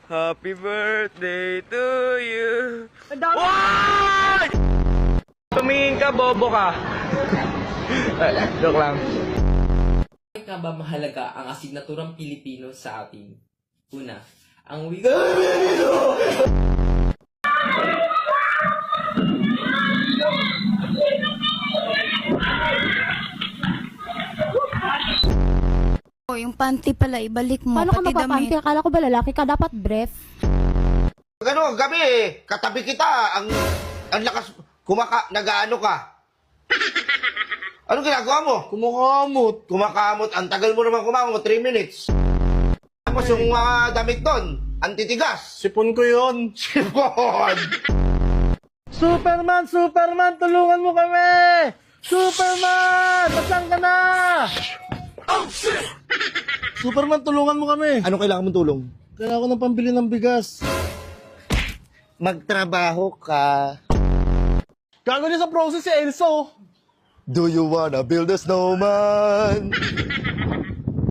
Happy birthday to you. Ang dami. Why? Tumingin ka, bobo ka. Joke lang. Bakit nga ba mahalaga ang asignaturang Pilipino sa atin? Una, ang wika... O, yung panty pala, ibalik mo. Paano ka pati mapapanti? damit. Akala ko ba lalaki ka? Dapat brief. Ano, gabi katabi kita, ang lakas, nag-ano ka? Ano ginagawa mo? Kumakamot, ang tagal mo naman kumakamot, 3 minutes. Tapos yung mga damit doon, ang titigas. Sipon ko yun. Sipon! Superman! Tulungan mo kami! Superman! Nasaan ka na? Superman, tulungan mo kami. Ano kailangan mong tulong? Kailangan ko ng pambili ng bigas. Magtrabaho ka. Gago niya sa process si Elso. Do you wanna build a snowman?